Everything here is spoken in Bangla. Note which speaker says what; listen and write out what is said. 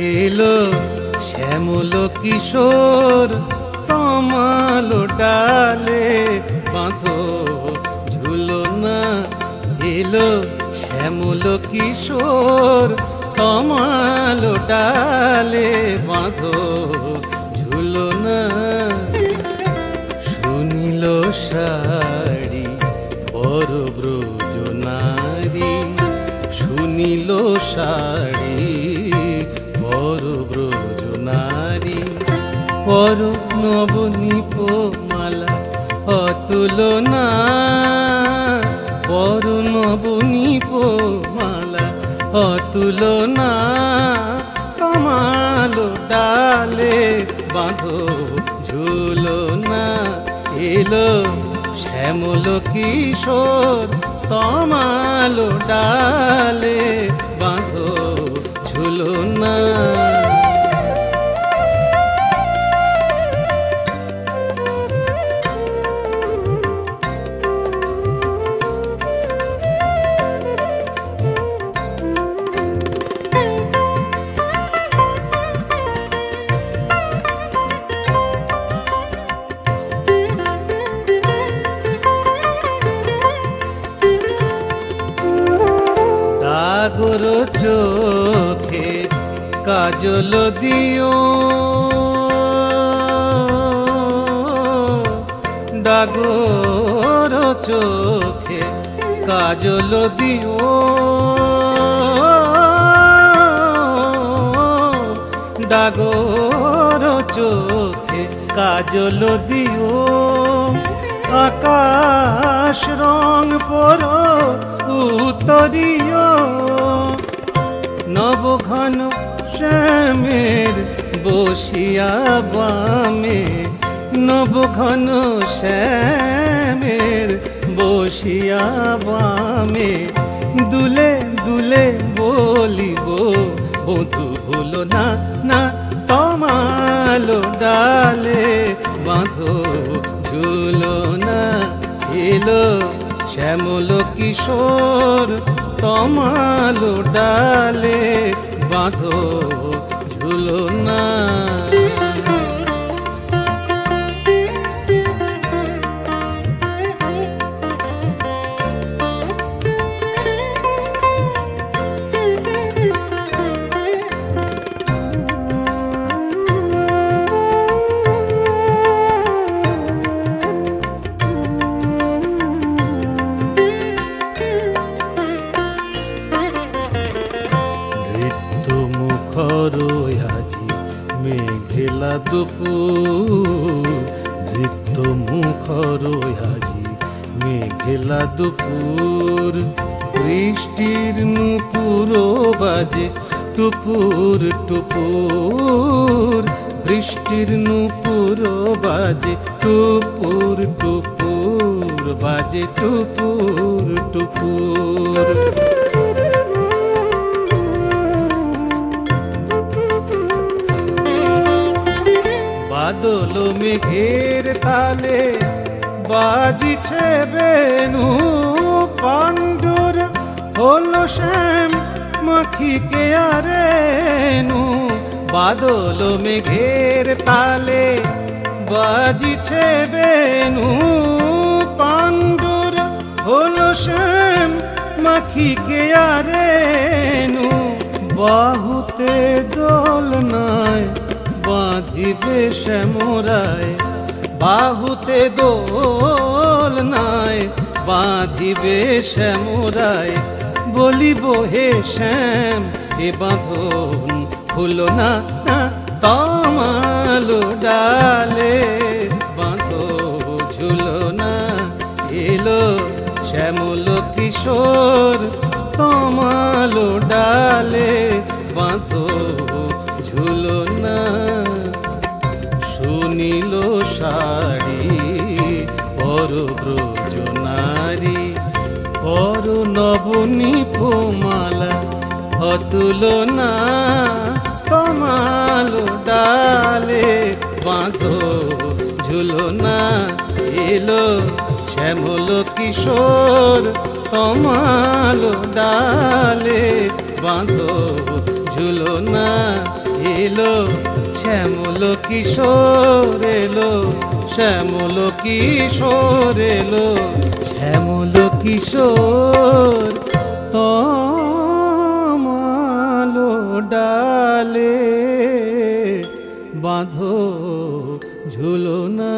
Speaker 1: এলো শ্যামল কিশোর তমালো ডালে বাঁধো ঝুলনা। এলো শ্যামল কিশোর তমালো ডালে বাঁধো ঝুলনা। শুনিল শাড়ি পর ব্রজ নারী, শুনিল শাড়ি পর ব্রজ নারী। পর নবনীপ মালা অতুলনা, পর নবনীপ মালা অতুলনা। তমালো ডালে বাঁধো ঝুলনা। এলো শ্যামল কিশোর তমালো ডালে বাঁধো ঝুলনা। ডাগর চোখে কাজল দিও, ডাগর চোখে কাজল দিও। ডাগর চোখে কাজল দিও। আকাশ রং পরো উতরিও। নবঘন শ্যামের বসিয়া বামে, নবঘন শ্যামের বসিয়া বামে। দুলে দুলে বলিব বধু হলো না না। তমালো ডালে বাঁধো ঝুলনা। এলো শ্যামল কিশোর তমালো ডালে বাঁধো ঝুলনা। আজি মেঘেলা দুপুর, বৃত্ত মুখর আজি মেঘেলা দুপুর। বৃষ্টির নুপুর বাজে টুপুর টুপুর, বৃষ্টির নুপুর বাজে টুপুর টুপুর, বাজে টুপুর টুপুর। বাদল মেঘের তালে বাজিছে বেনু, পাণ্ডুর হলো শ্যাম মাখিকে আরেনু। বাদল মেঘের তালে বাজিছে বেনু, পাণ্ডুর হলো শ্যাম মাখিকে আরেনু। বাহুতে দোলনায় বাঁধিবে শ্যামরায়, বাহুতে দোলনায় বাঁধিবে শ্যামরায়। বলিব হে শ্যাম এ বাঁধন হলো না না। তমালো ডালে বাঁধো ঝুলনা। এলো শ্যামল কিশোর তমালো ডালে বাঁধো ঝুলনা। শুনিল শাড়ি পর ব্রজ নারী, পর নবনীপ মালা অতুলনা। তমালো ডালে বাঁধো ঝুলনা। এলো শ্যামল কিশোর তমালো ডালে বাঁধো ঝুলনা। এলো শ্যামল কিশোর এলো, শ্যামল কিশোর এলো, শ্যামল কিশোর তমালো ডালে বাঁধো ঝুলনা।